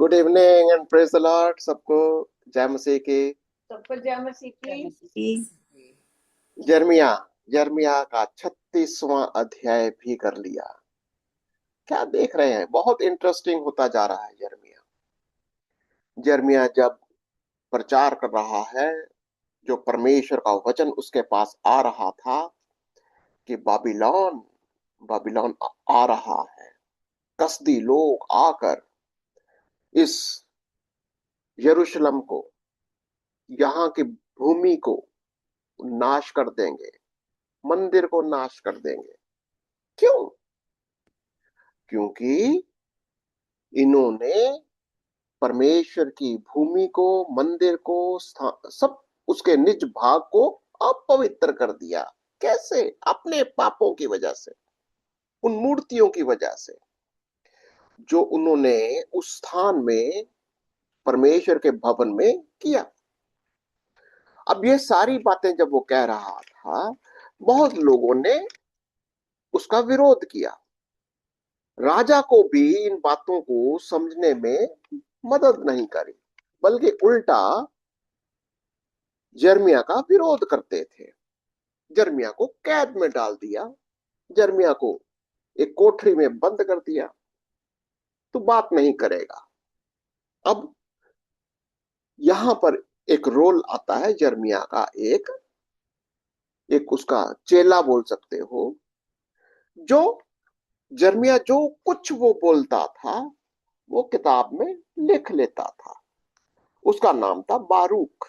Good evening and praise the Lord सबको। जय मसीह की। सबको जय मसीह की। यिर्मयाह यिर्मयाह का 36वां अध्याय भी कर लिया। क्या देख रहे हैं, बहुत इंटरेस्टिंग होता जा रहा है। यिर्मयाह जब प्रचार कर रहा है, जो परमेश्वर का वचन उसके पास आ रहा था कि बाबिलोन बाबिलोन आ रहा है। कसदी लोग आकर इस यरूशलेम को, यहाँ की भूमि को नाश कर देंगे, मंदिर को नाश कर देंगे। क्यों? क्योंकि इन्होंने परमेश्वर की भूमि को, मंदिर को, सब उसके निज भाग को अपवित्र कर दिया। कैसे? अपने पापों की वजह से, उन मूर्तियों की वजह से जो उन्होंने उस स्थान में, परमेश्वर के भवन में किया। अब ये सारी बातें जब वो कह रहा था, बहुत लोगों ने उसका विरोध किया। राजा को भी इन बातों को समझने में मदद नहीं करी, बल्कि उल्टा यिर्मयाह का विरोध करते थे। यिर्मयाह को कैद में डाल दिया, यिर्मयाह को एक कोठरी में बंद कर दिया, तो बात नहीं करेगा। अब यहां पर एक रोल आता है यिर्मयाह का, एक एक उसका चेला बोल सकते हो। जो यिर्मयाह जो कुछ वो बोलता था, वो किताब में लिख लेता था। उसका नाम था बारूक,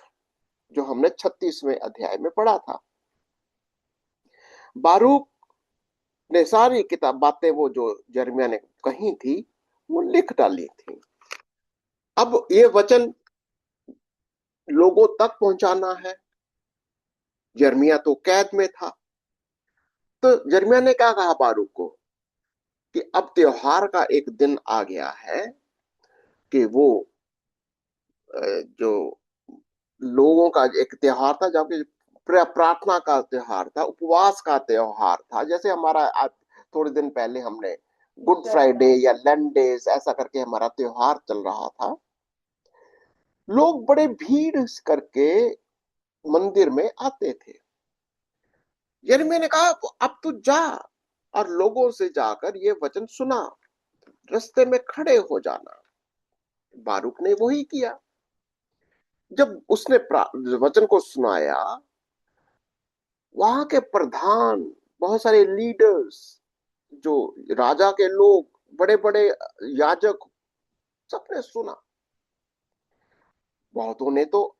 जो हमने 36वें अध्याय में पढ़ा था। बारूक ने सारी किताब बातें, वो जो यिर्मयाह ने कही थी, वो लिख डाली थी। अब ये वचन लोगों तक पहुंचाना है। यिर्मयाह तो कैद में था, तो यिर्मयाह ने क्या कहा बारूक को कि अब त्योहार का एक दिन आ गया है कि वो जो लोगों का एक त्योहार था, जबकि प्रार्थना का त्योहार था, उपवास का त्योहार था। जैसे हमारा आज थोड़े दिन पहले हमने गुड फ्राइडे या लैंड डेज ऐसा करके हमारा त्योहार चल रहा था। लोग बड़े भीड़ करके मंदिर में आते थे। यिर्मयाह ने कहा अब तू जा और लोगों से जाकर ये वचन सुना, रास्ते में खड़े हो जाना। बारूक ने वही किया। जब उसने वचन को सुनाया, वहां के प्रधान, बहुत सारे लीडर्स, जो राजा के लोग, बड़े बड़े याजक, सबने सुना। बहुतों ने तो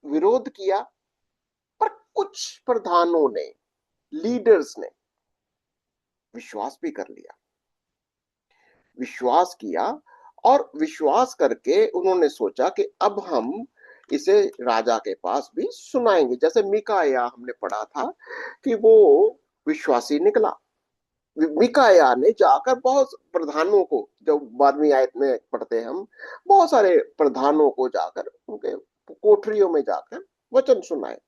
विरोध किया, पर कुछ प्रधानों ने, लीडर्स ने विश्वास भी कर लिया, विश्वास किया। और विश्वास करके उन्होंने सोचा कि अब हम इसे राजा के पास भी सुनाएंगे। जैसे मिकाया हमने पढ़ा था कि वो विश्वासी निकला। मिकाया ने जाकर बहुत प्रधानों को, जो 12वीं आयत में पढ़ते हैं हम, बहुत सारे प्रधानों को जाकर उनके कोठरियों में जाकर वचन सुनाए।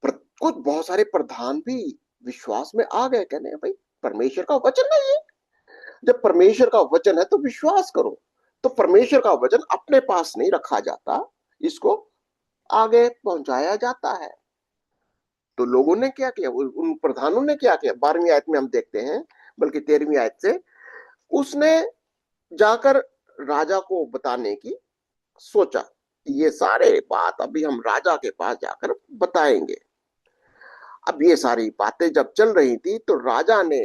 कुछ बहुत सारे प्रधान भी विश्वास में आ गए, कहने भाई परमेश्वर का वचन नहीं है। जब परमेश्वर का वचन है तो विश्वास करो। तो परमेश्वर का वचन अपने पास नहीं रखा जाता, इसको आगे पहुंचाया जाता है। तो लोगों ने क्या किया, उन प्रधानों ने क्या किया, 12वीं आयत में हम देखते हैं, बल्कि 13वीं आयत से, उसने जाकर राजा को बताने की सोचा। ये सारे बात अभी हम राजा के पास जाकर बताएंगे। अब ये सारी बातें जब चल रही थी, तो राजा ने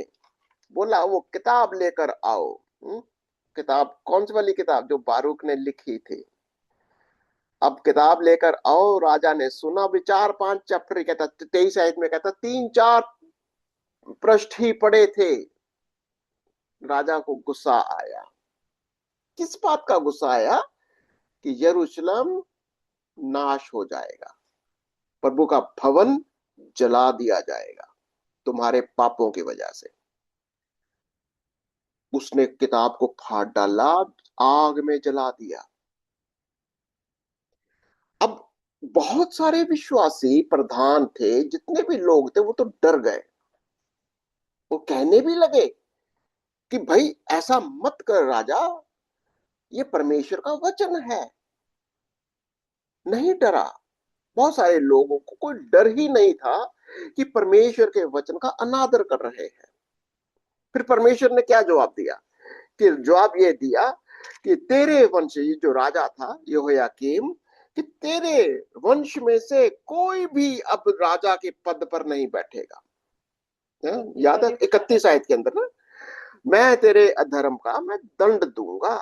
बोला वो किताब लेकर आओ। किताब कौन सी वाली किताब? जो बारूक ने लिखी थी। अब किताब लेकर आओ। राजा ने सुना भी 4-5 चैप्टर, कहता 23 आयत में कहता 3-4 पृष्ठ ही पढ़े थे। राजा को गुस्सा आया। किस बात का गुस्सा आया? कि यरूशलेम नाश हो जाएगा, प्रभु का भवन जला दिया जाएगा तुम्हारे पापों की वजह से। उसने किताब को फाड़ डाला, आग में जला दिया। अब बहुत सारे विश्वासी प्रधान थे, जितने भी लोग थे, वो तो डर गए। वो कहने भी लगे कि भाई ऐसा मत कर राजा, ये परमेश्वर का वचन है, नहीं डरा। बहुत सारे लोगों को कोई डर ही नहीं था कि परमेश्वर के वचन का अनादर कर रहे हैं। फिर परमेश्वर ने क्या जवाब दिया? कि जवाब ये दिया कि तेरे वंश, ये जो राजा था यहोयाकीम, कि तेरे वंश में से कोई भी अब राजा के पद पर नहीं बैठेगा। याद है 31 आयत के अंदर ना, मैं तेरे अधर्म का मैं दंड दूंगा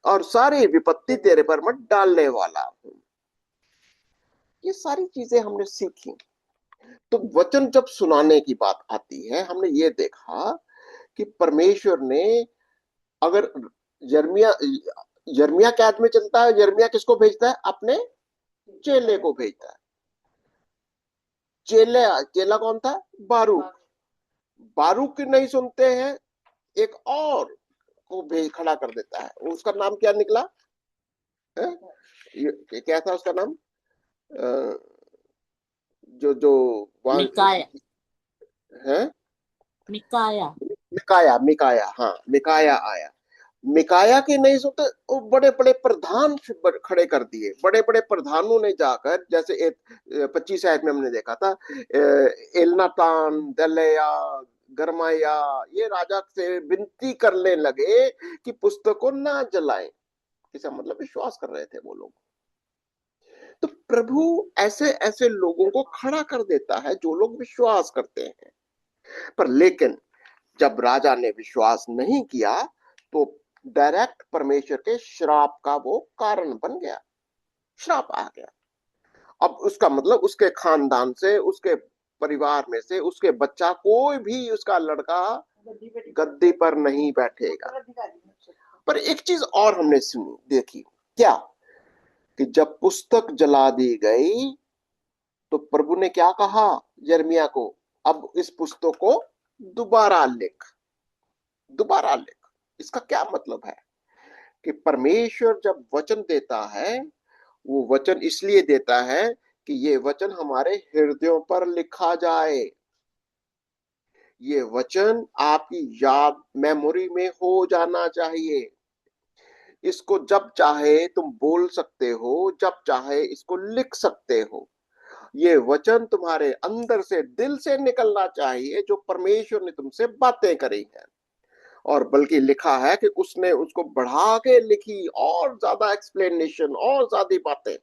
और सारी विपत्ति तेरे पर मैं डालने वाला हूं। ये सारी चीजें हमने सीखी। तो वचन जब सुनाने की बात आती है, हमने ये देखा कि परमेश्वर ने, अगर यिर्मयाह यिर्मयाह कैद में चलता है, यिर्मयाह किसको भेजता है? अपने चेले को भेजता है। चेला चेला कौन था? बारूक। बारूक की नहीं सुनते हैं, एक और को भेज खड़ा कर देता है। उसका नाम क्या निकला है? क्या था उसका नाम? अ, जो जो वहां मिकाया। है, मिकाया। मिकाया। मिकाया, हाँ, मिकाया आया। मिकाया की नहीं सुनते, वो बड़े बड़े प्रधान खड़े कर दिए। बड़े बड़े प्रधानों ने जाकर, जैसे 25 आयत में हमने देखा था, एलनातान, दलया, गरमाया, ये राजा से विनती करने लगे कि पुस्तक को ना जलाएं। इसका मतलब विश्वास कर रहे थे वो लोग। तो प्रभु ऐसे ऐसे लोगों को खड़ा कर देता है जो लोग विश्वास करते हैं। पर लेकिन जब राजा ने विश्वास नहीं किया, तो डायरेक्ट परमेश्वर के श्राप का वो कारण बन गया। श्राप आ गया। अब उसका मतलब उसके खानदान से, उसके परिवार में से उसके बच्चा, कोई भी उसका लड़का गद्दी पर नहीं बैठेगा। पर एक चीज और हमने सुनी, देखी, क्या? कि जब पुस्तक जला दी गई तो प्रभु ने क्या कहा यिर्मयाह को? अब इस पुस्तक को दोबारा लिख। दोबारा लिख। इसका क्या मतलब है? कि परमेश्वर जब वचन देता है, वो वचन इसलिए देता है कि ये वचन हमारे हृदयों पर लिखा जाए। ये वचन आपकी याद, मेमोरी में हो जाना चाहिए। इसको जब चाहे तुम बोल सकते हो, जब चाहे इसको लिख सकते हो। ये वचन तुम्हारे अंदर से, दिल से निकलना चाहिए, जो परमेश्वर ने तुमसे बातें करी है। और बल्कि लिखा है कि उसने उसको बढ़ा के लिखी, और ज्यादा एक्सप्लेनेशन, और ज्यादा बातें,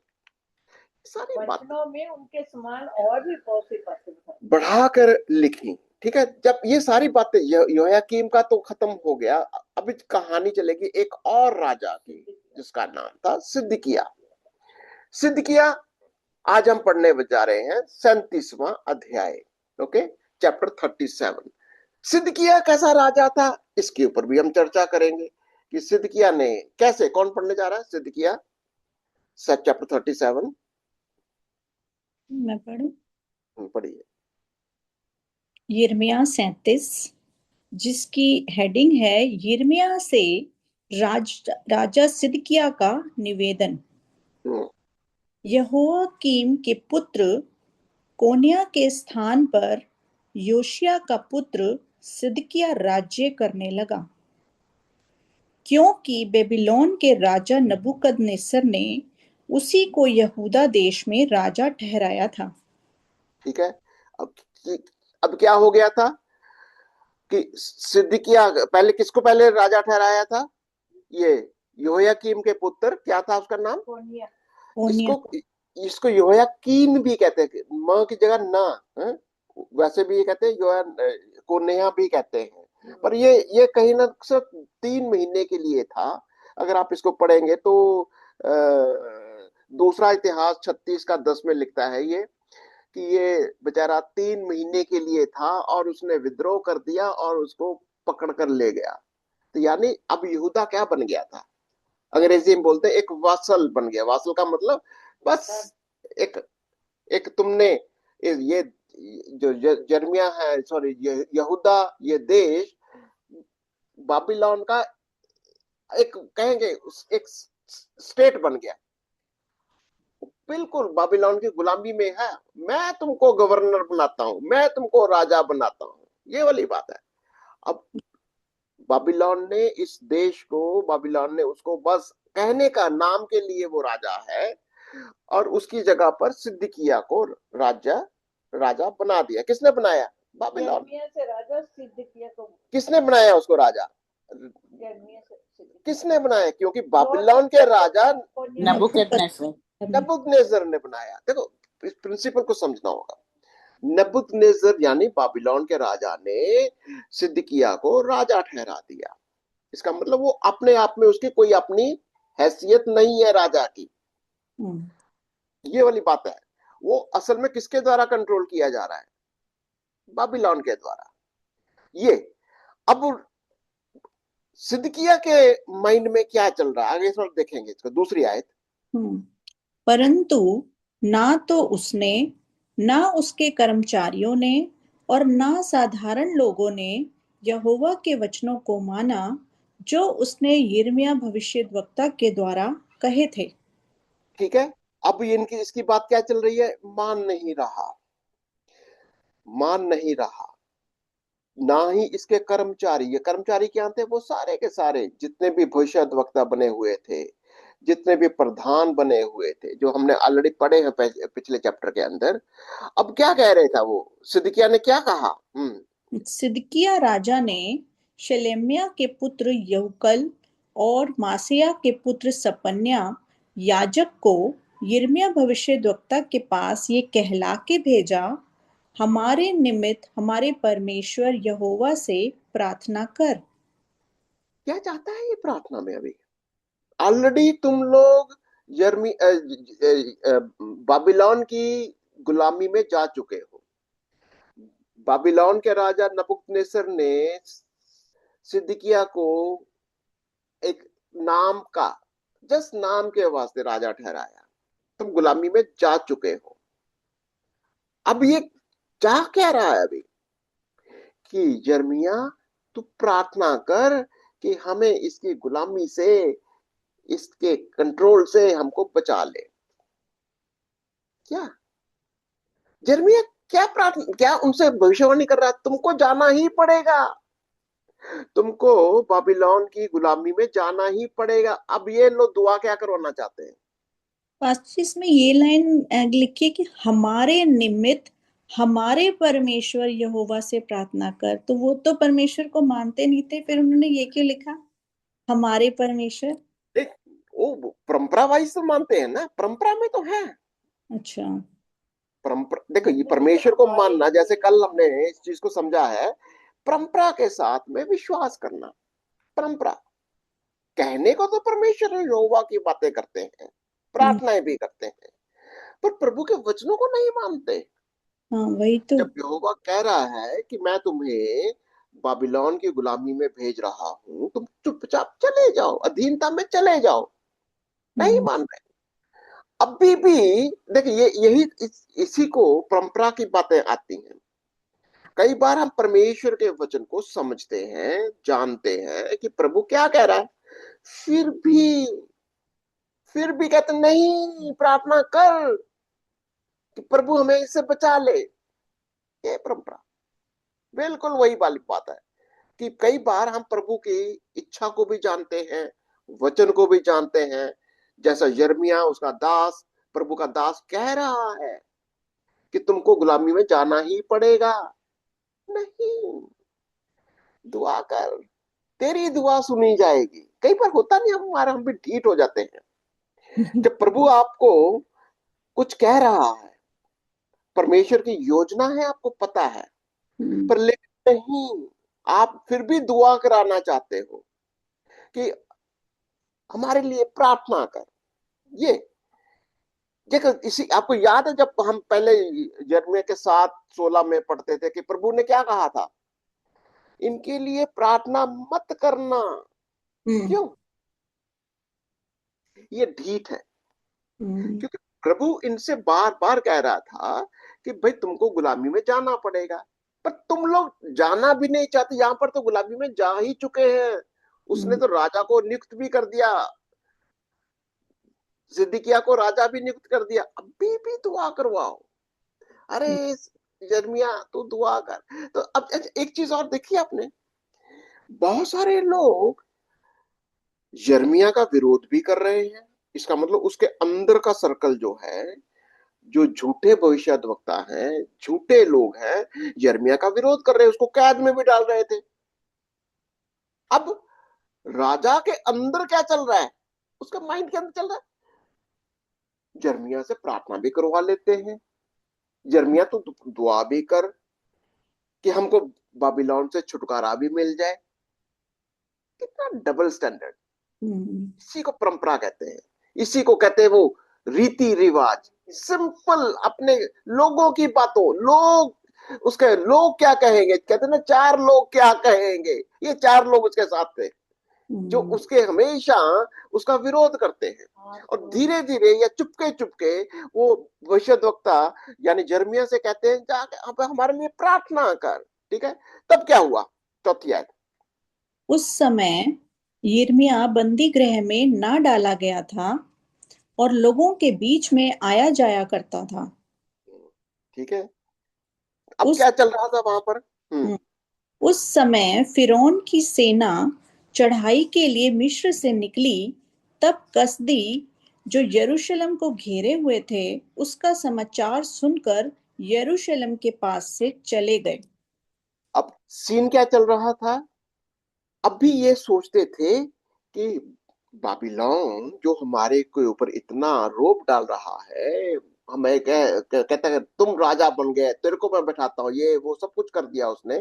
सारी वचनों में उनके समान और भी बहुत सी बातें बढ़ाकर लिखी। ठीक है, जब ये सारी बातें, यहोयाकीम का तो खत्म हो गया, अब कहानी चलेगी एक और राजा की, जिसका नाम था सिदकिय्याह। सिदकिय्याह आज हम पढ़ने जा रहे हैं 37वां अध्याय। Okay, chapter 37। सिदकिय्याह कैसा राजा था, इसके ऊपर भी हम चर्चा करेंगे कि सिदकिय्याह ने कैसे, कौन पढ़ने जा रहा है? सिदकिय्याह चैप्टर 37। मैं पढ़ूं? पढ़िए। यिर्मयाह 37, जिसकी हेडिंग है यिर्मयाह से राजा सिदकिय्याह का निवेदन। यहोयाकीम के पुत्र कोन्याह के स्थान पर योशिय्याह का पुत्र सिदकिय्याह राज्य करने लगा, क्योंकि बेबीलोन के राजा नबूकदनेस्सर ने उसी को यहूदा देश में राजा ठहराया था। ठीक है, अब अब क्या हो गया था कि सिदकिय्याह पहले, किसको पहले राजा ठहराया था? ये यहोयाकीम के पुत्र, क्या था उसका नाम? इसको इसको यहोयाकीन भी कहते हैं, म की जगह ना है? वैसे भी ये कहते हैं, कोन्याह भी कहते हैं। पर ये कहीं ना सिर्फ 3 महीने के लिए था। अगर आप इसको पढ़ेंगे तो दूसरा इतिहास 36 का 10 में लिखता है ये, कि ये बेचारा 3 महीने के लिए था और उसने विद्रोह कर दिया और उसको पकड़ कर ले गया। तो यानी अब यहूदा क्या बन गया था? अंग्रेजी में बोलते हैं एक वासल बन गया। वासल का मतलब बस एक एक तुमने ये जो यिर्मयाह है, सॉरी, यहूदा, ये देश बाबिलोन का एक, कहेंगे एक स्टेट बन गया। बिल्कुल बाबिलोन की गुलामी में है। मैं तुमको गवर्नर बनाता हूं, मैं तुमको राजा बनाता हूं, ये वाली बात है। अब बाबिलोन ने इस देश को, बाबिलोन ने उसको बस कहने का नाम के लिए वो राजा है, और उसकी जगह पर सिद्किय्याह को राजा बना दिया। किसने बनाया? बाबिलोन। यिर्मयाह से राजा सिदकिय्याह को, किसने बनाया उसको राजा? यिर्मयाह से सिदकिय्याह किसने बनाया? क्योंकि बाबिलोन के राजा कोन्या नबूकदनेस्सर। नबूकदनेस्सर ने बनाया। देखो, इस प्रिंसिपल को समझना होगा। नबूकदनेस्सर यानी बाबिलोन के राजा ने सिदकिय्याह को राजा ठहरा दिया। इसका मतलब वो अपने आप में, उसकी कोई अपनी हैसियत नहीं है राजा की। ये वाली बात है। वो असल में किसके द्वारा कंट्रोल किया जा रहा है? बाबिलोन के द्वारा। ये अब सिदकिय्याह के माइंड में क्या चल रहा है, आगे थोड़ा देखेंगे इसको। दूसरी आयत। परंतु ना तो उसने, ना उसके कर्मचारियों ने और ना साधारण लोगों ने यहोवा के वचनों को माना जो उसने यिर्मयाह भविष्यद्वक्ता के द्वारा कहे थे। ठीक है, अब इनकी इसकी बात क्या चल रही है? मान नहीं रहा, मान नहीं रहा। ना ही इसके कर्मचारी, ये कर्मचारी क्या थे? वो सारे के सारे जितने भी भविष्यद्वक्ता बने हुए थे, जितने भी प्रधान बने हुए थे, जो हमने ऑलरेडी पढ़े हैं पिछले चैप्टर के अंदर। अब क्या कह रहे था वो? सिदकिय्याह ने क्या कहा? सिदकिय्याह राजा ने शलेम्याह के पुत्र यहूकल और मासेयाह के पुत्र सपन्याह याजक को यिर्मयाह भविष्यद्वक्ता के पास ये कहला के भेजा, हमारे निमित्त हमारे परमेश्वर यहोवा से प्रार्थना कर। क्या चाहता है ये प्रार्थना में? अभी ऑलरेडी तुम लोग बाबिलोन की गुलामी में जा चुके हो। बाबिलोन के राजा नबूकदनेस्सर ने सिदकिय्याह को एक नाम का, जस्ट नाम के वास्ते राजा ठहराया। तुम गुलामी में जा चुके हो। अब ये चाह क्या रहा है अभी? कि यिर्मयाह, तू प्रार्थना कर कि हमें इसकी गुलामी से, इसके कंट्रोल से हमको बचा ले। क्या यिर्मयाह क्या प्रार्थना, क्या उनसे भविष्यवाणी कर रहा है? तुमको जाना ही पड़ेगा, तुमको बाबिलोन की गुलामी में जाना ही पड़ेगा। अब ये लोग दुआ क्या करवाना चाहते हैं? पास्टर इसमें ये लाइन लिखिए कि हमारे निमित्त हमारे परमेश्वर यहोवा से प्रार्थना कर। तो वो तो परमेश्वर को मानते नहीं थे, फिर उन्होंने ये क्यों लिखा हमारे परमेश्वर? देख, वो परंपरा वाइज तो मानते हैं ना, परंपरा में तो है। अच्छा, परंपरा, देखो, ये परमेश्वर को मानना, जैसे कल हमने इस चीज को समझा है, परंपरा के साथ में विश्वास करना। परंपरा कहने को तो परमेश्वर यहोवा की बातें करते हैं, प्रार्थनाएं भी करते हैं, पर प्रभु के वचनों को नहीं मानते। हाँ वही तो। जब यहोवा कह रहा है कि मैं तुम्हें बाबिलोन की गुलामी में भेज रहा हूं, तुम चुपचाप चले जाओ, अधीनता में चले जाओ, नहीं मान रहे। अभी भी देखिए, यही इसी को परंपरा की बातें आती हैं। कई बार हम परमेश्वर के वचन को समझते हैं, जानते हैं कि प्रभु क्या कह रहा है, फिर भी कहते नहीं, प्रार्थना कर कि प्रभु हमें इससे बचा ले। ये परंपरा बिल्कुल वही वाली बात है कि कई बार हम प्रभु की इच्छा को भी जानते हैं, वचन को भी जानते हैं। जैसा यिर्मयाह, उसका दास, प्रभु का दास कह रहा है कि तुमको गुलामी में जाना ही पड़ेगा। नहीं, दुआ कर, तेरी दुआ सुनी जाएगी। कई बार होता नहीं, हम भी ढीठ हो जाते हैं। जब प्रभु आपको कुछ कह रहा है, परमेश्वर की योजना है, आपको पता है, पर लेकिन नहीं, आप फिर भी दुआ कराना चाहते हो कि हमारे लिए प्रार्थना कर। ये देखो, इसी आपको याद है जब हम पहले यिर्मयाह के 7:16 में पढ़ते थे कि प्रभु ने क्या कहा था? इनके लिए प्रार्थना मत करना। क्यों? ये ढीठ है, क्योंकि प्रभु इनसे बार बार कह रहा था कि भाई तुमको गुलामी में जाना पड़ेगा, पर तुम लोग जाना भी नहीं चाहते। यहां पर तो गुलामी में जा ही चुके हैं। उसने तो राजा को नियुक्त भी कर दिया, सिदकिय्याह को राजा भी नियुक्त कर दिया, अभी भी दुआ करवाओ। अरे यिर्मयाह, तू दुआ कर। तो अब एक चीज और देखिए आपने, बहुत सारे लोग यिर्मयाह का विरोध भी कर रहे हैं। इसका मतलब उसके अंदर का सर्कल जो है, जो झूठे भविष्यद्वक्ता हैं, झूठे लोग हैं, यिर्मयाह का विरोध कर रहे हैं, उसको कैद में भी डाल रहे थे। अब राजा के अंदर क्या चल रहा है, उसके माइंड के अंदर चल रहा है, यिर्मयाह से प्रार्थना भी करवा लेते हैं। यिर्मयाह तो दुआ भी कर कि हमको बाबिलोन से छुटकारा भी मिल जाए। कितना डबल स्टैंडर्ड। इसी को परंपरा कहते हैं, इसी को कहते हैं वो रीति रिवाज। सिंपल अपने लोगों की बातों, लोग उसके लोग क्या कहेंगे, कहते हैं ना, चार लोग क्या कहेंगे। ये चार लोग उसके साथ थे जो उसके हमेशा उसका विरोध करते हैं। और धीरे धीरे या चुपके चुपके वो भविष्यद्वक्ता यानी यिर्मयाह से कहते हैं, जाके अब हमारे लिए प्रार्थना कर। ठीक है, तब क्या हुआ, चौथी आयत। उस समय यिर्मयाह बंदी गृह में ना डाला गया था और लोगों के बीच में आया जाया करता था। ठीक है, अब उस क्या चल रहा था वहां पर। उस समय फिरौन की सेना चढ़ाई के लिए मिस्र से निकली। तब कसदी जो यरूशलेम को घेरे हुए थे उसका समाचार सुनकर यरूशलेम के पास से चले गए। अब सीन क्या चल रहा था, अब भी ये सोचते थे कि बाबिलोन जो हमारे के ऊपर इतना रोब डाल रहा है, हमें कहता है तुम राजा बन गए, तेरे को मैं बैठाता हूँ, ये वो सब कुछ कर दिया उसने।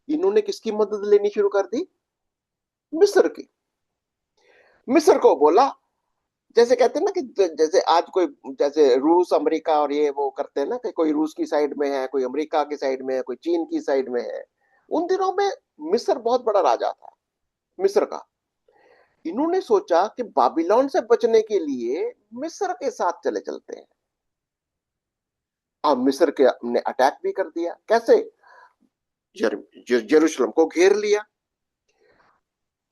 इन्होंने किसकी मदद लेनी शुरू कर दी, मिस्र की। मिस्र को बोला, जैसे कहते हैं ना कि जैसे आज कोई, जैसे रूस अमेरिका और ये वो करते हैं ना, कि कोई रूस की साइड में है, कोई अमेरिका की साइड में है, कोई चीन की साइड में है। उन दिनों में मिस्र बहुत बड़ा राजा था, मिस्र का। इन्होंने सोचा कि बाबिलोन से बचने के लिए मिस्र के साथ चले चलते हैं। अब मिस्र के ने अटैक भी कर दिया। कैसे, यरूशलेम को घेर लिया।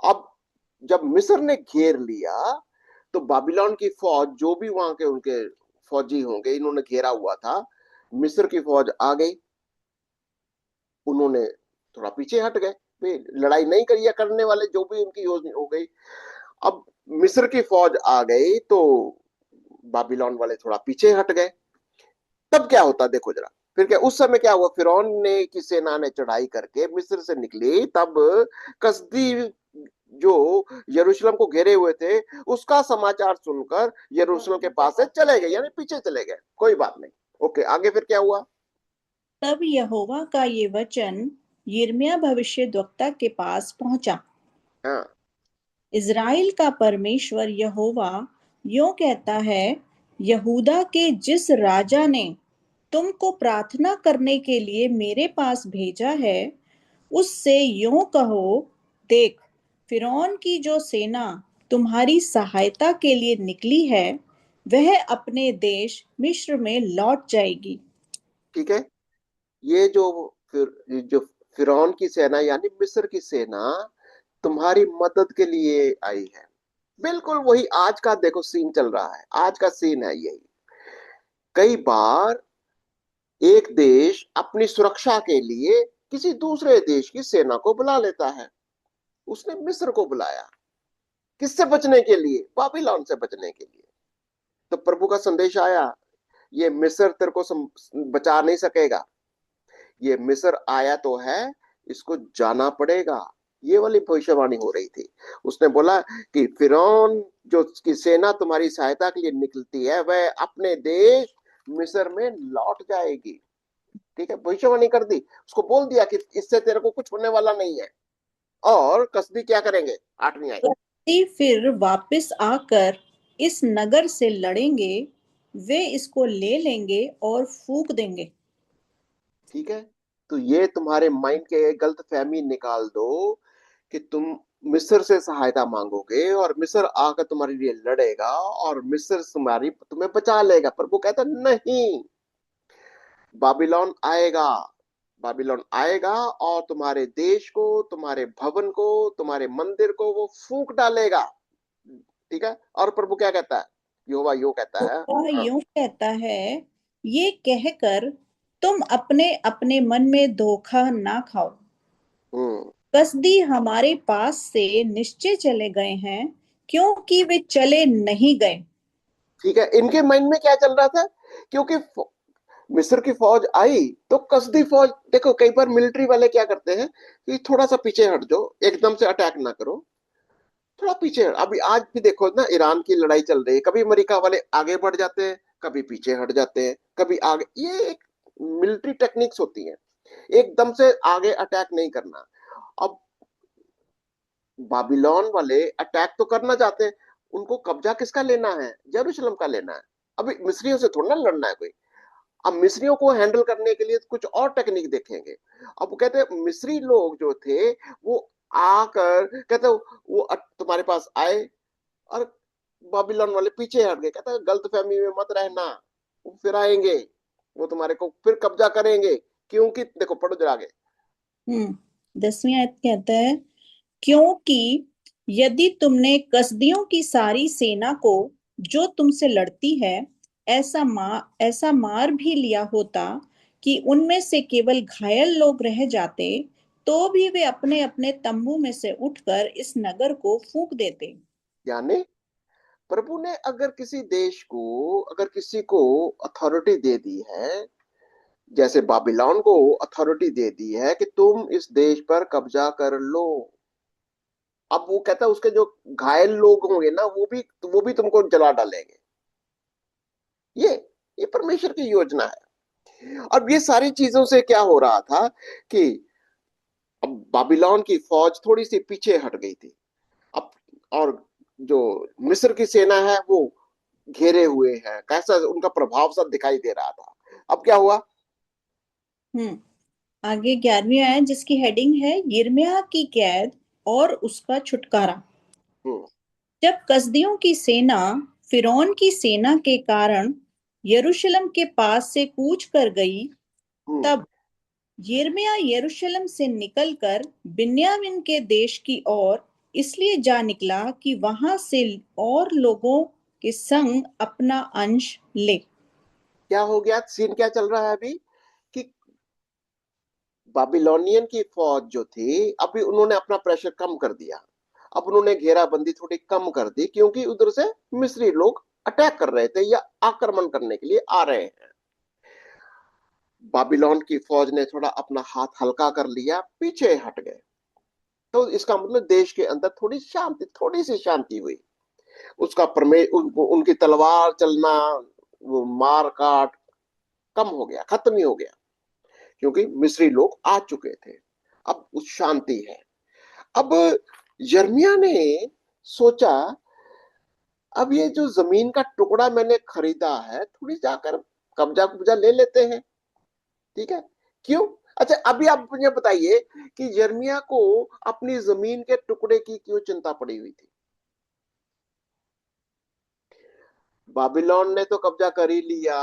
अब जब मिस्र ने घेर लिया तो बाबिलोन की फौज, जो भी वहां के उनके फौजी होंगे, इन्होंने घेरा हुआ था, मिस्र की फौज आ गई। उन्होंने थोड़ा पीछे हट गए, वे लड़ाई नहीं करी, या करने वाले जो भी उनकी योजना हो गई। अब मिस्र की फौज आ गई तो बाबिलोन वाले थोड़ा पीछे हट गए। तब क्या होता देखो जरा, फिर क्या उस समय क्या हुआ, फिरौन ने की सेना ने चढ़ाई करके मिस्र से निकली। तब कसदी जो यरूशलेम को घेरे हुए थे उसका समाचार सुनकर यरूशलेम के पास से चले गए, यानी पीछे चले गए। कोई बात नहीं, ओके, आगे फिर क्या हुआ। तब यहोवा का ये वचन यिर्मयाह भविष्यद्वक्ता के पास पहुंचा। हाँ, इज़राइल का परमेश्वर यहोवा यूं कहता है, यहूदा के जिस राजा ने तुमको प्रार्थना करने के लिए मेरे पास भेजा है, उससे यूं कहो, देख, फिरौन की जो सेना तुम्हारी सहायता के लिए निकली है वह अपने देश मिस्र में लौट जाएगी। ठीक है, ये जो जो फिरौन की सेना यानी मिस्र की सेना तुम्हारी मदद के लिए आई है। बिल्कुल वही आज का देखो सीन चल रहा है, आज का सीन है यही। कई बार एक देश अपनी सुरक्षा के लिए किसी दूसरे देश की सेना को बुला लेता है। उसने मिस्र को बुलाया, किससे बचने के लिए, बाबिलोन से बचने के लिए। तो प्रभु का संदेश आया, ये मिस्र तेरे को बचा नहीं सकेगा। ये मिस्र आया तो है, इसको जाना पड़ेगा। ये वाली भविष्यवाणी हो रही थी। उसने बोला कि फिरौन जो की सेना तुम्हारी सहायता के लिए निकलती है वह अपने देश मिस्र में लौट जाएगी। ठीक है, भविष्यवाणी कर दी, उसको बोल दिया कि इससे तेरे को कुछ होने वाला नहीं है। और कसदी क्या करेंगे, 8वीं आयत। फिर वापस आकर इस नगर से लड़ेंगे, वे इसको ले लेंगे और फूंक देंगे। ठीक है, तो ये तुम्हारे माइंड के गलत फहमी निकाल दो कि तुम मिस्र से सहायता मांगोगे और मिस्र आकर तुम्हारे लिए लड़ेगा और मिस्र तुम्हें बचा लेगा। पर वो कहता नहीं, बाबिलोन आएगा, बाबिलोन आएगा और तुम्हारे देश को, तुम्हारे भवन को, तुम्हारे मंदिर को वो फूंक डालेगा। ठीक है, और प्रभु क्या कहता है, यहोवा यो कहता है। वह हाँ, यूं कहता है, ये कहकर तुम अपने अपने मन में धोखा ना खाओ। हम्म, कसदी हमारे पास से निश्चय चले गए हैं, क्योंकि वे चले नहीं गए। ठीक है, इनके माइंड में क्या चल रहा था? क्योंकि मिस्र की फौज आई तो कसदी फौज, देखो कई बार मिलिट्री वाले क्या करते हैं कि थोड़ा सा पीछे हट जाओ, एकदम से अटैक ना करो, थोड़ा पीछे हट। अभी आज भी देखो ना, ईरान की लड़ाई चल रही है, कभी अमेरिका वाले आगे बढ़ जाते हैं, कभी पीछे हट जाते हैं, कभी आगे। ये एक मिलिट्री टेक्निक्स होती है, एकदम से आगे अटैक नहीं करना। अब बाबिलोन वाले अटैक तो करना चाहते हैं, उनको कब्जा किसका लेना है? जेरूशलेम का लेना है। अभी मिस्रियों से थोड़ा ना लड़ना है कोई। अब मिस्रियों को हैंडल करने के लिए कुछ और टेक्निक देखेंगे। अब वो कहते हैं मिस्री लोग जो थे वो आकर कहते वो तुम्हारे पास आए, और बाबिलोन वाले पीछे हट गए। कहता है गलतफहमी में मत रहना, वो फिर आएंगे, वो तुम्हारे को फिर कब्जा करेंगे। क्योंकि देखो, पढ़ो जरा आगे। 10वीं आयत कहता है, क्योंकि यदि तुमने कसदियों की सारी सेना को जो तुमसे लड़ती है ऐसा मार भी लिया होता कि उनमें से केवल घायल लोग रह जाते, तो भी वे अपने अपने तंबू में से उठकर इस नगर को फूंक देते। यानी प्रभु ने अगर किसी देश को, अगर किसी को अथॉरिटी दे दी है, जैसे बाबिलोन को अथॉरिटी दे दी है कि तुम इस देश पर कब्जा कर लो, अब वो कहता है उसके जो घायल लोग होंगे ना, वो भी तुमको जला डालेंगे। ये ये परमेश्वर की योजना है। अब ये सारी चीजों से क्या हो रहा था कि अब बाबिलोन की फौज थोड़ी सी पीछे हट गई थी। अब और जो मिस्र की सेना है वो घेरे हुए है, कैसा उनका प्रभाव सा दिखाई दे रहा था। अब क्या हुआ? हम्म आगे 11वीं आयत, जिसकी हेडिंग है यिर्मयाह की कैद और उसका छुटकारा। हम्म जब कसदियों की सेना फिरौन की सेना के कारण यरूशलेम के पास से कूच कर गई, हम्म तब यिर्मयाह यरूशलेम से निकलकर बिन्यामीन के देश की ओर इसलिए जा निकला कि वहां से और लोगों के संग अपना अंश ले। क्या हो गया? सीन क्या चल रहा है अभी कि बाबिलोनियन की फौज जो थी, अभी उन्होंने अपना प्रेशर कम कर दिया। अब उन्होंने घेराबंदी थोड़ी कम कर दी, क्योंकि उधर से मिस्री लोग अटैक कर रहे थे या आक्रमण करने के लिए आ रहे हैं। बाबिलोन की फौज ने थोड़ा अपना हाथ हल्का कर लिया, पीछे हट गए। तो इसका मतलब देश के अंदर थोड़ी शांति, थोड़ी सी शांति हुई। उसका उनकी तलवार चलना, वो मार काट कम हो गया, खत्म ही हो गया, क्योंकि मिस्री लोग आ चुके थे। अब उस शांति है। अब यिर्मयाह ने सोचा, अब ये जो जमीन का टुकड़ा मैंने खरीदा है, थोड़ी जाकर कब्जा कुब्जा ले लेते हैं। ठीक है, क्यों? अच्छा, अभी आप मुझे बताइए कि यिर्मयाह को अपनी जमीन के टुकड़े की क्यों चिंता पड़ी हुई थी? बाबिलोन ने तो कब्जा कर ही लिया,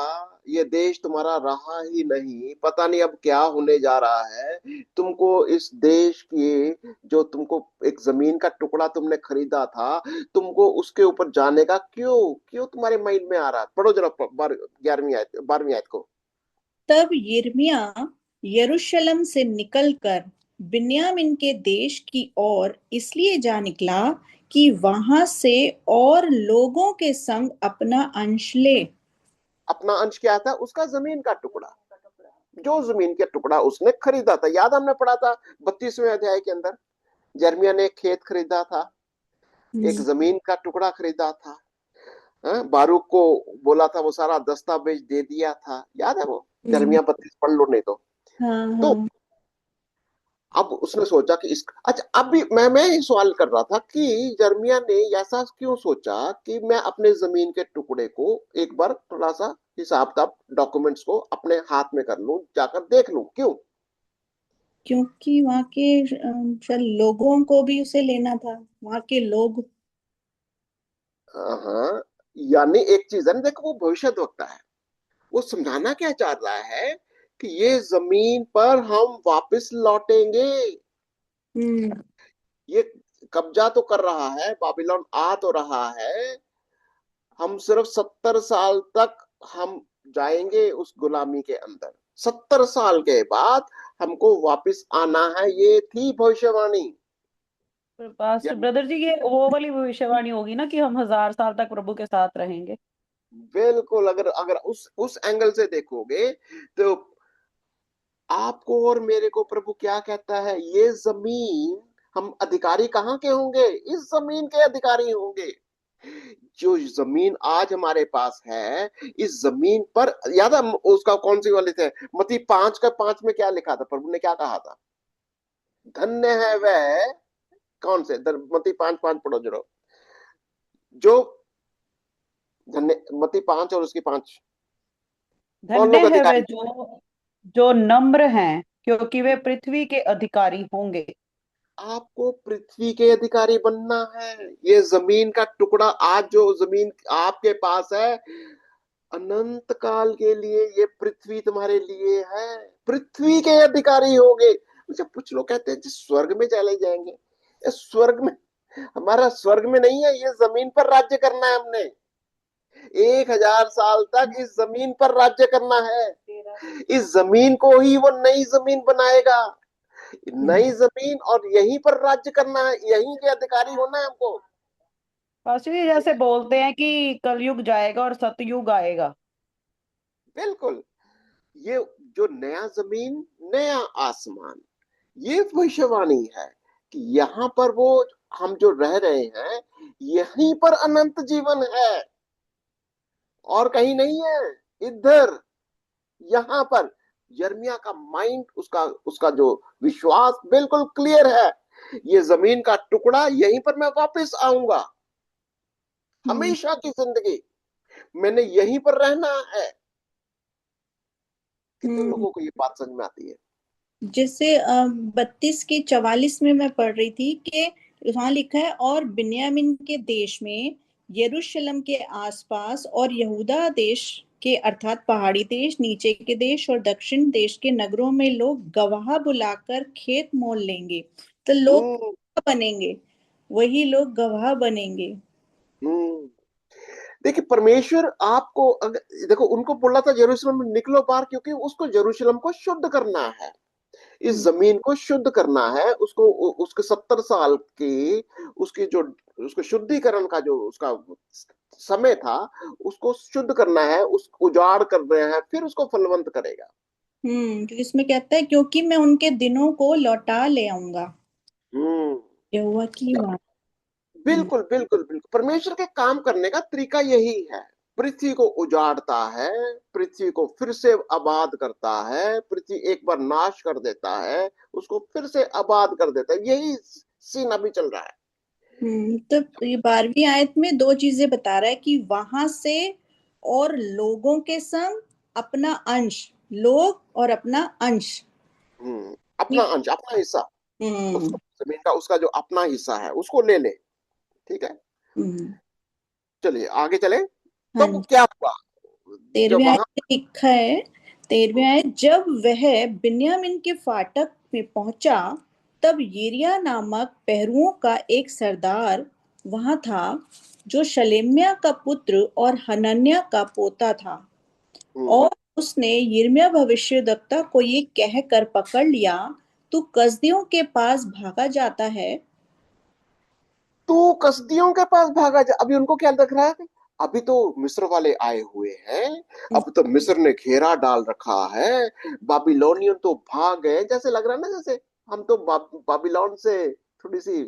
ये देश तुम्हारा रहा ही नहीं, पता नहीं अब क्या होने जा रहा है। तुमको इस देश की, जो तुमको एक जमीन का टुकड़ा तुमने खरीदा था, तुमको उसके ऊपर जाने का क्यों क्यों तुम्हारे माइंड में आ रहा? पढ़ो जरा 12वीं आयत को। तब यिर्मयाह यरूशलेम से निकलकर बिन्यामीन के देश की ओर इसलिए जा निकला कि वहां से और लोगों के संग अपना अंश ले। अपना अंश क्या था? उसका जमीन का टुकड़ा, जो जमीन का टुकड़ा उसने खरीदा था। याद हमने पढ़ा था 32वें अध्याय के अंदर, यिर्मयाह ने एक खेत खरीदा था, एक हम्म, जमीन का टुकड़ा खरीदा था। बारूक को बोला था, वो सारा दस्तावेज दे दिया था। याद है वो? हम्म, यिर्मयाह 32 पढ़ लो नहीं तो। हाँ तो हाँ। अब उसने सोचा कि इस, अच्छा अब भी मैं ये सवाल कर रहा था कि यिर्मयाह ने ऐसा क्यों सोचा कि मैं अपने जमीन के टुकड़े को एक बार थोड़ा सा हिसाब किताब, डॉक्यूमेंट्स को अपने हाथ में कर लूं, जाकर देख लूं। क्यों? क्योंकि वहां के शायद लोगों को भी उसे लेना था, वहां के लोग। हाँ, यानी एक चीज है ना, देखो वो भविष्यद्वक्ता है, वो समझाना क्या चाह रहा है कि ये जमीन पर हम वापस लौटेंगे। हम्म ये कब्जा तो कर रहा है, बाबिलोन आ तो रहा है, हम सिर्फ 70 साल तक हम जाएंगे उस गुलामी के अंदर। 70 साल के बाद हमको वापस आना है, ये थी भविष्यवाणी। पास्टर ब्रदर जी, ये वो वाली भविष्यवाणी होगी ना कि हम 1000 साल तक प्रभु के साथ रहेंगे। बिल्कुल, अगर अगर उस एंगल से देखोगे तो आपको और मेरे को प्रभु क्या कहता है, ये जमीन, हम अधिकारी कहाँ के होंगे? इस जमीन के अधिकारी होंगे। जो जमीन आज हमारे पास है, इस जमीन पर, याद है उसका कौन सी वाले थे, मत्ती 5:5 में क्या लिखा था? प्रभु ने क्या कहा था? धन्य है वह, कौन से? मत्ती 5:5 पढ़ो जरा। जो धन्य, मत्ती 5 और उसकी 5, कौन धन्य लोग है वे अधिकारी? जो जो नम्र हैं, क्योंकि वे पृथ्वी के अधिकारी होंगे। आपको पृथ्वी के अधिकारी बनना है। ये जमीन का टुकड़ा, आज जो जमीन आपके पास है, अनंत काल के लिए ये पृथ्वी तुम्हारे लिए है। पृथ्वी के अधिकारी होगे। मुझे कुछ लोग कहते हैं जी स्वर्ग में चले जाएंगे। ये स्वर्ग में, हमारा स्वर्ग में नहीं है, ये जमीन पर राज्य करना है हमने। 1000 साल तक इस जमीन पर राज्य करना है। इस जमीन को ही वो नई जमीन बनाएगा, नई जमीन, और यहीं पर राज्य करना है, यहीं के अधिकारी होना है हमको। पास्टर जी, जैसे बोलते हैं कि कलयुग जाएगा और सतयुग आएगा। बिल्कुल, ये जो नया जमीन, नया आसमान, ये भविष्यवाणी है कि यहाँ पर वो, हम जो रह रहे हैं, यहीं पर अनंत जीवन है, और कहीं नहीं है। इधर, यहाँ पर यिर्मयाह का माइंड, उसका उसका जो विश्वास बिल्कुल क्लियर है, ये जमीन का टुकड़ा, यहीं पर मैं वापस आऊंगा, हमेशा की जिंदगी मैंने यहीं पर रहना है। कितने लोगों को ये बात समझ में आती है? जैसे 32 के 44 में मैं पढ़ रही थी कि वहां लिखा है, और बिन्यामीन के देश में, यरूशलेम के आसपास और यहूदा देश के अर्थात पहाड़ी देश, नीचे के देश और दक्षिण देश के नगरों में लोग गवाह बुलाकर खेत मोल लेंगे। तो लोग हम्म गवाह बनेंगे, वही लोग गवाह बनेंगे। हम्म देखिए, परमेश्वर आपको, अगर देखो, उनको बोला था यरूशलेम में निकलो बाहर, क्योंकि उसको यरूशलेम को शुद्ध करना है, इस जमीन को शुद्ध करना है उसको। उसके 70 साल की, उसकी जो, उसको शुद्धिकरण का जो उसका समय था, उसको शुद्ध करना है, उस उजाड़ कर रहे हैं, फिर उसको फलवंत करेगा। क्योंकि इसमें कहता है, क्योंकि मैं उनके दिनों को लौटा ले आऊंगा, हम्म यहोवा की बात। हम्म बिल्कुल बिल्कुल बिल्कुल, परमेश्वर के काम करने का तरीका यही है। पृथ्वी को उजाड़ता है, पृथ्वी को फिर से आबाद करता है, पृथ्वी एक बार नाश कर देता है, उसको फिर से आबाद कर देता है। यही सीन अभी चल रहा है। तो ये 12वीं आयत में दो चीजें बता रहा है कि वहां से, और लोगों के संग अपना अंश, लोग और अपना अंश। अपना अंश, अपना हिस्सा, हम्म उसको जमीन का, उसका जो अपना हिस्सा है उसको ले ले। ठीक है, हम्म, चलिए आगे चले। हाँ तब जी। क्या हुआ? जब 13वीं आयत वहां, में लिखा है, 13वीं आयत, जब वह बिन्यामीन के फाटक में पहुंचा, तब यिरिय्याह नामक पहरुओं का एक सरदार वहां था, जो शलेम्याह का पुत्र और हनन्याह का पोता था। और उसने यिर्मयाह भविष्यद्वक्ता को ये कहकर पकड़ लिया, तू कसदियों के पास भागा जाता है। तू कसदियों के पास भागा जा। अभी उनको क्या लग रहा है? अभी तो मिस्र वाले आए हुए हैं, अब तो मिस्र ने घेरा डाल रखा है, बाबिलोनियन तो भाग गए। जैसे लग रहा है ना, जैसे हम तो बाबिलोन से थोड़ी सी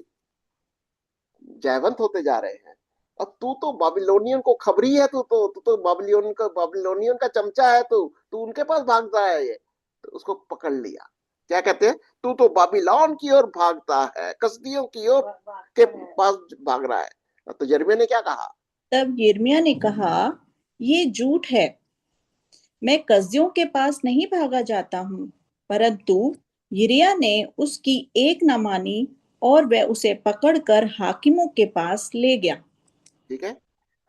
जयवंत होते जा रहे हैं। अब तू तो बाबिलोनियन को खबरी है, तू तो बाबिलोनियन का चमचा है, तू उनके पास भाग रहा है। ये तो उसको पकड़ लिया। क्या कहते हैं? तू तो बाबिलोन की ओर भागता है, कसदियों की ओर के पास भाग रहा है। तो यिर्मयाह ने क्या कहा? तब यिर्मयाह ने कहा, ये झूठ है, मैं कसदियों के पास नहीं भागा जाता हूँ। परंतु यिरिय्याह ने उसकी एक न मानी, और वह उसे पकड़कर हाकिमों के पास ले गया। ठीक है,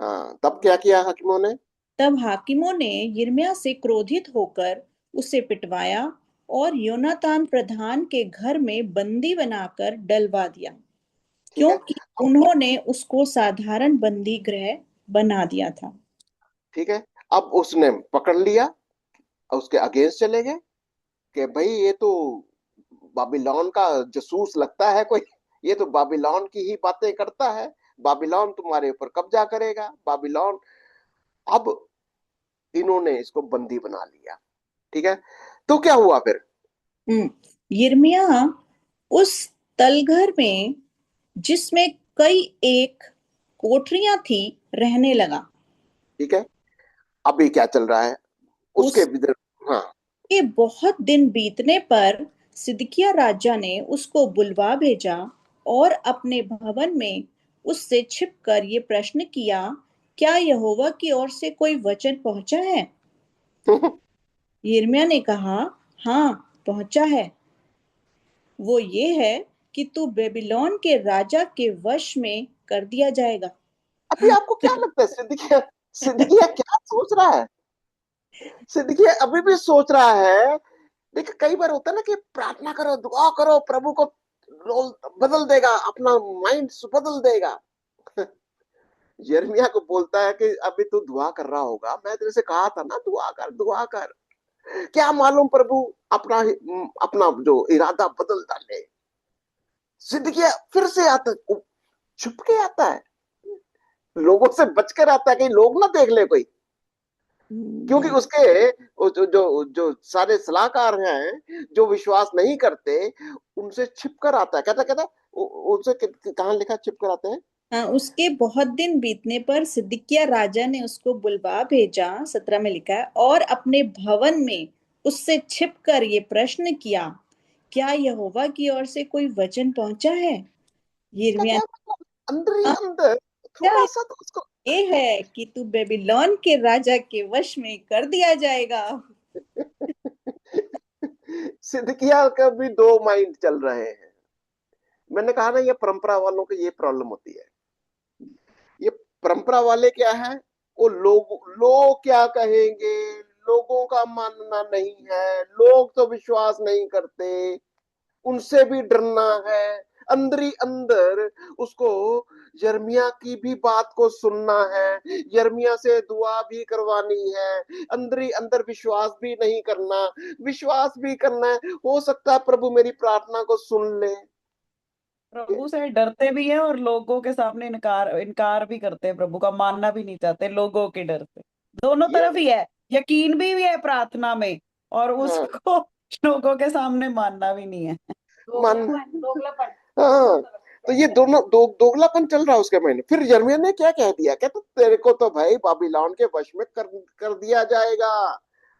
हाँ, तब क्या किया हाकिमों ने? तब हाकिमों ने यिर्मयाह से क्रोधित होकर उसे पिटवाया, और योनातान प्रधान के घर में बंदी बनाकर डलवा दिया, ठीक है, क्योंकि उन्होंने उसको साधारण बंदी गृह बना दिया था। ठीक है, अब उसने पकड़ लिया, उसके अगेंस्ट चले गए, कि भाई ये तो बाबिलोन का जासूस लगता है कोई, ये तो बाबिलोन की ही बातें करता है, बाबिलोन तुम्हारे ऊपर कब्जा करेगा, बाबिलोन। अब इन्होंने इसको बंदी बना लिया। ठीक है, तो क्या हुआ फिर? यिर्मयाह उस तलघर में, जिसमें कई एक कोठरियां थी, रहने लगा। ठीक है, अभी क्या चल रहा है उसके भीतर? हाँ। उसके बहुत दिन बीतने पर सिदकिय्याह राजा ने उसको बुलवा भेजा और अपने भवन में उससे छिपकर ये प्रश्न किया, क्या यहोवा की ओर से कोई वचन पहुंचा है? यिर्मयाह ने कहा, हाँ, पहुंचा है। वो ये है कि तू बेबीलोन के राजा के वश में कर दिया जाएगा। अभी आपको क्या लगता है सिद्दीकिया, सिद्दीकिया क्या सोच रहा है? सिद्दीकिया अभी भी सोच रहा है। देखिए कई बार होता है ना कि प्रार्थना करो, दुआ करो, प्रभु को रोल बदल देगा, अपना माइंड बदल देगा। यिर्मयाह को बोलता है कि अभी तू दुआ कर रहा होगा, मैं तेरे से कहा था ना दुआ कर, दुआ कर। क्या मालूम प्रभु अपना अपना जो इरादा बदल डाले। सिद्दीकिया फिर से आता, छुप के आता है, लोगों से बचकर आता है कहीं लोग ना देख ले कोई, क्योंकि उसके जो जो जो सारे सलाहकार हैं जो विश्वास नहीं करते, उनसे छिप कर आता है। कहता कहता उनसे कहाँ लिखा छिप कर आते हैं? हाँ, उसके बहुत दिन बीतने पर सिदकिय्याह राजा ने उसको बुलवा भेजा, 17 में लिखा है, और अपने भवन में उससे छिपकर ये प्रश्न किया, क्या यहोवा की ओर से कोई वचन पहुंचा है? इसका यिर्मयाह क्या मतलब? अंदर ही ने अंदर कहा, थोड़ा सा तो उसको। ये है कि तू बेबीलोन के राजा के वश में कर दिया जाएगा। सिद्दकिय्याह का भी दो माइंड चल रहे हैं। मैंने कहा ना, ये परंपरा वालों की ये प्रॉब्लम होती है। ये परंपरा वाले क्या है, वो लोग क्या कहेंगे, लोगों का मानना नहीं है, लोग तो विश्वास नहीं करते, उनसे भी डरना है। अंदर ही अंदर उसको यिर्मयाह की भी बात को सुनना है, यिर्मयाह से दुआ भी करवानी है, अंदर ही अंदर विश्वास भी नहीं करना, विश्वास भी करना है, हो सकता है प्रभु मेरी प्रार्थना को सुन ले। प्रभु से डरते भी हैं और लोगों के सामने इनकार इनकार भी करते हैं, प्रभु का मानना भी नहीं चाहते लोगों के डर से। दोनों ये तरफ ही है, यकीन भी है प्रार्थना में और हाँ, उसको लोगों के सामने मानना भी नहीं है। मन, दोगलापन दोगलापन हाँ। दोनों तरफ तो ये दोनों दोगलापन चल रहा है उसके महीने। फिर यिर्मयाह ने क्या कह दिया, कहता तेरे को तो भाई बाबिलोन के वश में कर दिया जाएगा।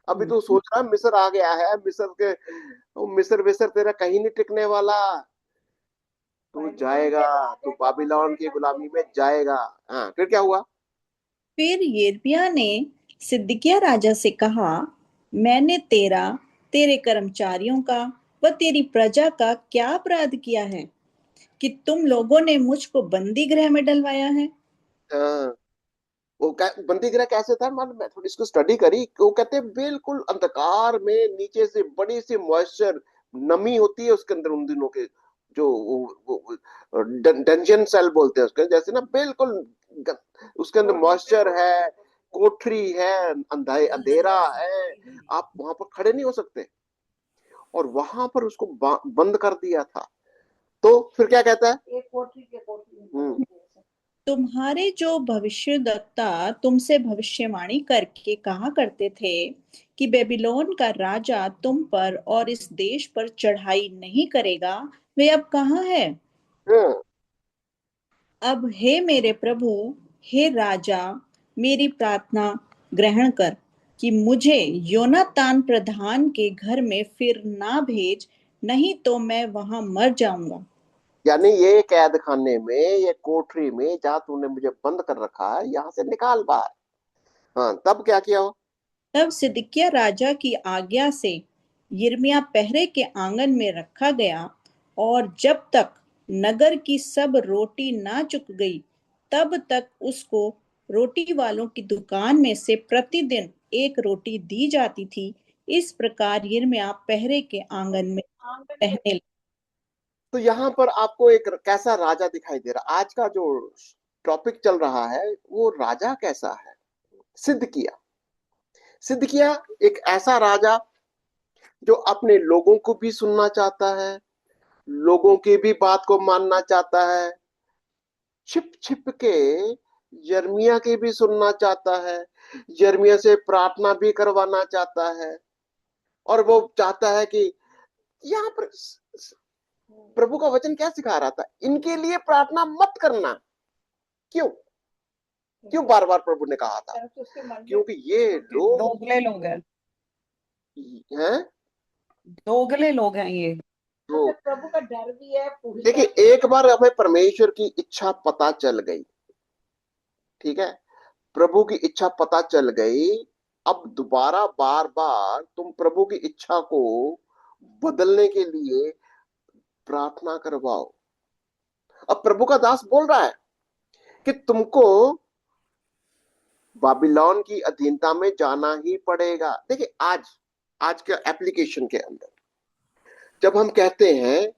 अभी हम्म। तू सोच रहा है मिस्र आ गया है, मिस्र विस्र तेरा कहीं नहीं टिकने वाला, तू बाइबिलोन जाएगा, के तू राजा के वश बाबिलोन में की कर दिया गुलामी में जाएगा। जाएगा। हाँ, फिर क्या हुआ? फिर यिर्मयाह ने सिदकिय्याह राजा से कहा, मैंने तेरे कर्मचारियों का व तेरी प्रजा का क्या अपराध किया है कि तुम लोगों ने मुझको बंदी गृह में डलवाया है? हाँ, वो बंदी गृह कैसे था, मैं थोड़ी इसको स्टडी करी। वो कहते हैं बिल्कुल अंधकार में, नीचे से बड़ी सी मॉइस्चर, नमी होती है उसके अंदर उन दिनों के, जो डंजन सेल बोलते हैं उसके, जैसे ना बिल्कुल उसके अंदर कोठरी पे मॉइस्चर कोठरी है, कोठरी है, अंधेरा है, सीधी। आप वहां पर खड़े नहीं हो सकते। और वहां पर उसको बंद कर दिया था। तो फिर क्या कहता है? एक कोठरी के कोठरी में हम्म। बदल दिया सब। तुम्हारे जो भविष्यद्वक्ता तुमसे भविष्यवाणी करके कहा करते थे कि बेबीलोन का राजा तुम पर और इस देश पर चढ़ाई नहीं करेगा, वे अब कहाँ है? हाँ, अब हे मेरे प्रभु, हे राजा, मेरी प्रार्थना ग्रहण कर कि मुझे योनातान प्रधान के घर में फिर ना भेज, नहीं तो मैं वहां मर जाऊंगा। यानी ये कैद खाने में, ये कोठरी में जहां तूने मुझे बंद कर रखा है, यहां से निकाल बाहर। हाँ, तब क्या किया हो? तब सिदकिय्याह राजा की आज्ञा से यिर्मयाह पहरे के आंगन में रखा गया, और जब तक नगर की सब रोटी ना चुक गई, तब तक उसको रोटी वालों की दुकान में से प्रतिदिन एक रोटी दी जाती थी। इस प्रकार यिर्मयाह पहरे के आंगन में आंगन में रहने लगा। तो यहाँ पर आपको एक कैसा राजा दिखाई दे रहा? आज का जो टॉपिक चल रहा है वो राजा कैसा है? सिद्ध किया, सिद्ध किया एक ऐसा राजा जो अपने लोगों को भी सुनना चाहता है, लोगों की भी बात को मानना चाहता है, छिप छिप के यिर्मयाह की भी सुनना चाहता है, यिर्मयाह से प्रार्थना भी करवाना चाहता है। और वो चाहता है कि यहाँ पर प्रभु का वचन क्या सिखा रहा था, इनके लिए प्रार्थना मत करना। क्यों क्यों बार बार प्रभु ने कहा था? तो उसके मन में क्योंकि ये लोग दोगले लोग हैं, हैं दोगले लोग हैं ये। तो प्रभु का डर भी है, पूरी देखिए, एक बार हमें परमेश्वर की इच्छा पता चल गई, ठीक है, प्रभु की इच्छा पता चल गई, अब दोबारा बार बार तुम प्रभु की इच्छा को बदलने के लिए प्रार्थना करवाओ। अब प्रभु का दास बोल रहा है कि तुमको बाबिलोन की अधीनता में जाना ही पड़ेगा। देखिए, आज के एप्लीकेशन के अंदर जब हम कहते हैं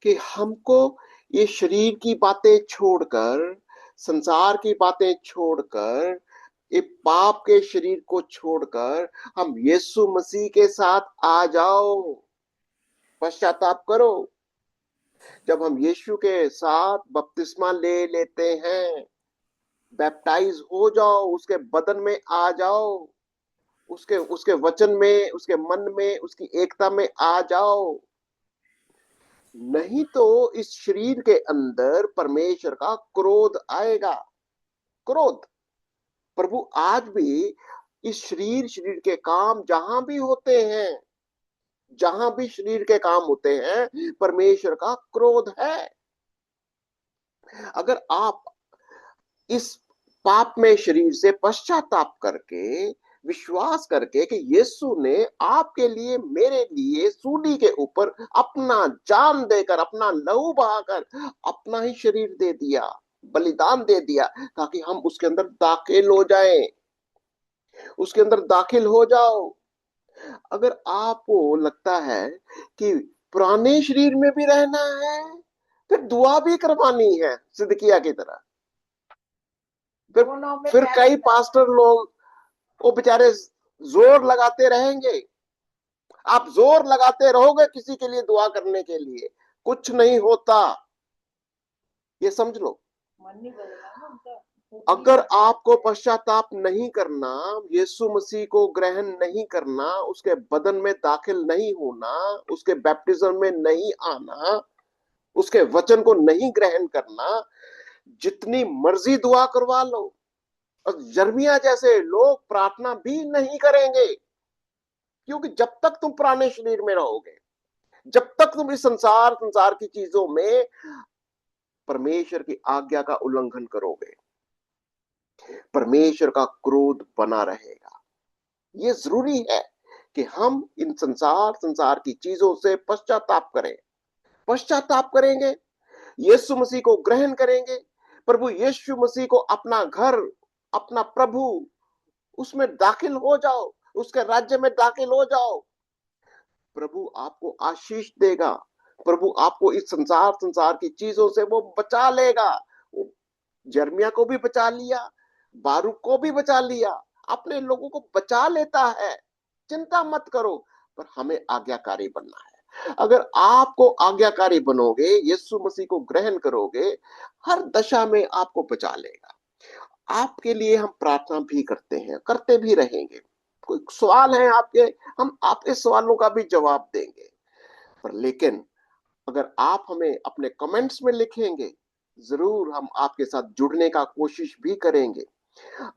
कि हमको ये शरीर की बातें छोड़कर, संसार की बातें छोड़कर, ये पाप के शरीर को छोड़कर हम यीशु मसीह के साथ आ जाओ, पश्चाताप करो। जब हम यीशु के साथ बपतिस्मा ले लेते हैं, बैप्टाइज हो जाओ, उसके बदन में आ जाओ, उसके उसके वचन में, उसके मन में, उसकी एकता में आ जाओ। नहीं तो इस शरीर के अंदर परमेश्वर का क्रोध आएगा। क्रोध। प्रभु आज भी इस शरीर के काम जहां भी होते हैं, जहां भी शरीर के काम होते हैं, परमेश्वर का क्रोध है। अगर आप इस पाप में शरीर से पश्चाताप करके, विश्वास करके कि यीशु ने आपके लिए, मेरे लिए सूली के ऊपर अपना जान देकर, अपना लहू बहाकर अपना ही शरीर दे दिया, बलिदान दे दिया, ताकि हम उसके अंदर दाखिल हो जाएं, उसके अंदर दाखिल हो जाओ। अगर आपको लगता है कि पुराने शरीर में भी रहना है, फिर दुआ भी करवानी है सिदकिया की तरह। फिर कई पास्टर लोग वो बेचारे जोर लगाते रहेंगे। आप जोर लगाते रहोगे किसी के लिए दुआ करने के लिए, कुछ नहीं होता, ये समझ लो। मन नहीं बदलना ना उनका। अगर आपको पश्चाताप नहीं करना, यीशु मसीह को ग्रहण नहीं करना, उसके बदन में दाखिल नहीं होना, उसके बैप्टिज्म में नहीं आना, उसके वचन को नहीं ग्रहण करना, जितनी मर्जी दुआ करवा लो, और यिर्मयाह जैसे लोग प्रार्थना भी नहीं करेंगे। क्योंकि जब तक तुम पुराने शरीर में रहोगे, जब तक तुम इस संसार की चीजों में परमेश्वर की आज्ञा का उल्लंघन करोगे, परमेश्वर का क्रोध बना रहेगा। ये जरूरी है कि हम इन संसार की चीजों से पश्चाताप करें। पश्चाताप करेंगे, यीशु मसीह को ग्रहण करेंगे, प्रभु यीशु मसीह को अपना घर, अपना प्रभु, उसमें दाखिल हो जाओ, उसके राज्य में दाखिल हो जाओ। प्रभु आपको आशीष देगा, प्रभु आपको इस संसार की चीजों से वो बचा लेगा। यिर्मयाह को भी बचा लिया, बारूक को भी बचा लिया, अपने लोगों को बचा लेता है। चिंता मत करो, पर हमें आज्ञाकारी बनना है। अगर आपको आज्ञाकारी बनोगे, यीशु मसीह को ग्रहण करोगे, हर दशा में आपको बचा लेगा। आपके लिए हम प्रार्थना भी करते हैं, करते भी रहेंगे। कोई सवाल है आपके, हम आपके सवालों का भी जवाब देंगे। पर लेकिन अगर आप हमें अपने कमेंट्स में लिखेंगे, जरूर हम आपके साथ जुड़ने का कोशिश भी करेंगे।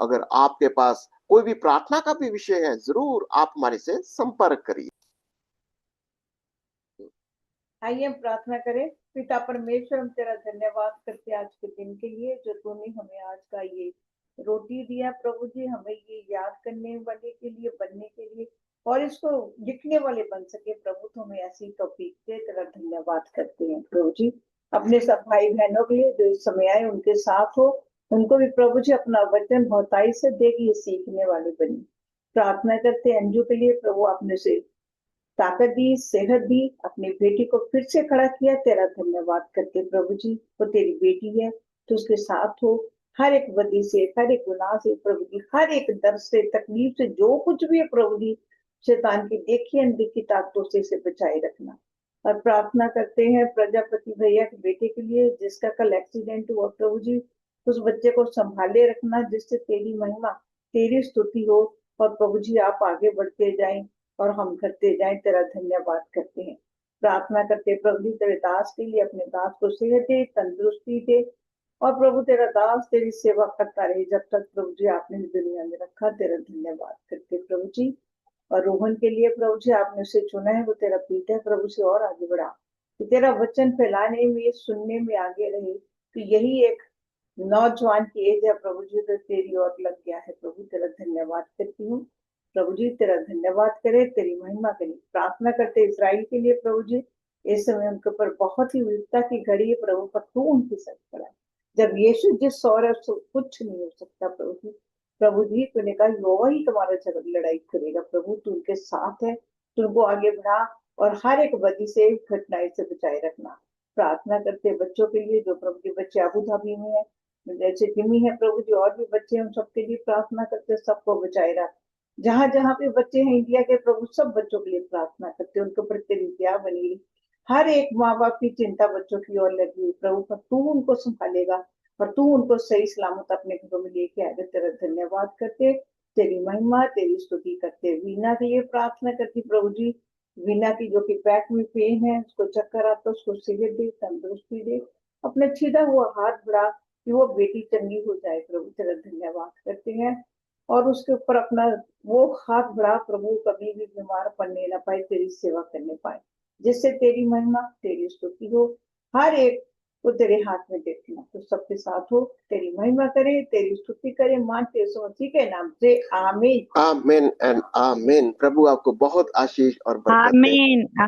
अगर आपके पास कोई भी प्रार्थना का भी विषय है, जरूर आप हमारे से संपर्क करिए। आइए हम प्रार्थना करें। पिता परमेश्वर, हम तेरा धन्यवाद करते हैं आज के दिन के लिए, जो तूने हमें आज का ये रोटी दिया प्रभु जी, हमें ये याद करने वाले के लिए, बनने के लिए, और इसको लिखने वाले बन सके प्रभु। तो हमें ऐसी तौफीक दे, तेरा धन्यवाद करते हैं प्रभु जी। अपने सब भाई बहनों के लिए जो इस समय आए, उनके साथ हो, उनको भी प्रभु जी अपना वचन बहुताई से दे कि ये सीखने वाले बने। प्रार्थना करते हैं अंजू के लिए प्रभु, आपने से ताकत दी, सेहत दी, अपनी बेटी को फिर से खड़ा किया, तेरा धन्यवाद करते प्रभु जी। वो तेरी बेटी है, तो उसके साथ हो, हर एक बदी से, हर एक गुनाह से प्रभु जी, हर एक दर्द से, तकलीफ से, जो कुछ भी है प्रभु जी, शैतान की देखी अनदेखी ताकतों से इसे बचाए रखना। और प्रार्थना करते हैं प्रजापति भैया के बेटे के लिए जिसका कल एक्सीडेंट हुआ, प्रभु जी उस बच्चे को संभाले रखना जिससे तेरी महिमा तेरी स्तुति हो। और प्रभु जी आप आगे बढ़ते जाएं और हम करते जाएं, तेरा धन्यवाद करते हैं। प्रार्थना करते प्रभु जी तेरे दास के लिए, अपने दास को सेहत दे, तंदुरुस्ती दे। और प्रभु तेरा दास तेरी सेवा करता रहे जब तक प्रभु जी आपने इस दुनिया में रखा, तेरा धन्यवाद करते प्रभु जी। और रोहन के लिए प्रभु जी आपने उसे चुना है, वो तेरा बेटा है प्रभु से और आगे बढ़ा, कि तेरा वचन फैलाने में सुनने में आगे रहे। तो यही एक नौजवान की एज है प्रभु जी, तो तेरी ओर लग गया है प्रभु, तेरा धन्यवाद करती हूँ। प्रभु जी तेरा धन्यवाद करे, तेरी महिमा करे। प्रार्थना करते इजराइल के लिए प्रभु जी, इस समय उनके ऊपर बहुत ही विपदा की घड़ी है प्रभु, पर तू उनकी साथ खड़ा है। जब यीशु जिस सौर कुछ नहीं हो सकता प्रभु जी, प्रभु जी तूने कहा यहोवा ही तुम्हारा लड़ाई करेगा प्रभु, तू उनके साथ है, तू उनको आगे बढ़ा और हर एक बदी से घटनाएं से बचाए रखना। प्रार्थना करते बच्चों के लिए जो प्रभु के बच्चे अबू धाबी में है, जैसे जिमी है प्रभु जी, और भी बच्चे हैं, उन सबके लिए प्रार्थना करते सबको बचाए रख। जहां जहां पे बच्चे हैं इंडिया के प्रभु, सब बच्चों के लिए प्रार्थना करते, उनके ऊपर तेरी दया बनी रही। हर एक माँ बाप की चिंता बच्चों की ओर लगी हुई प्रभु, पर तू उनको संभालेगा और तू उनको सही सलामत अपने घरों में लेके आएगा। तेरा धन्यवाद करते, तेरी महिमा तेरी स्तुति करते। वीना के लिए प्रार्थना करती प्रभु जी, वीना की जो कि बैक में पेन है, उसको चक्कर आता, उसको सेहत दे, तंदुरुस्ती दे, अपने सीधा हुआ हाथ बढ़ा कि वो बेटी चंगी हो जाए प्रभु, तेरा धन्यवाद करते हैं। और उसके ऊपर अपना वो हाथ बढ़ा प्रभु, कभी भी बीमार पड़ने ना पाए, तेरी सेवा करने पाए, जिससे तेरी महिमा तेरी स्तुति हो। हर एक को तेरे हाथ में देखना, तो सबके साथ हो, तेरी महिमा करे, तेरी स्तुति करे, मानते यीशु मसीह के नाम से आमीन। आमीन एंड आमीन। प्रभु आपको बहुत आशीष और बरकत दे। आमीन।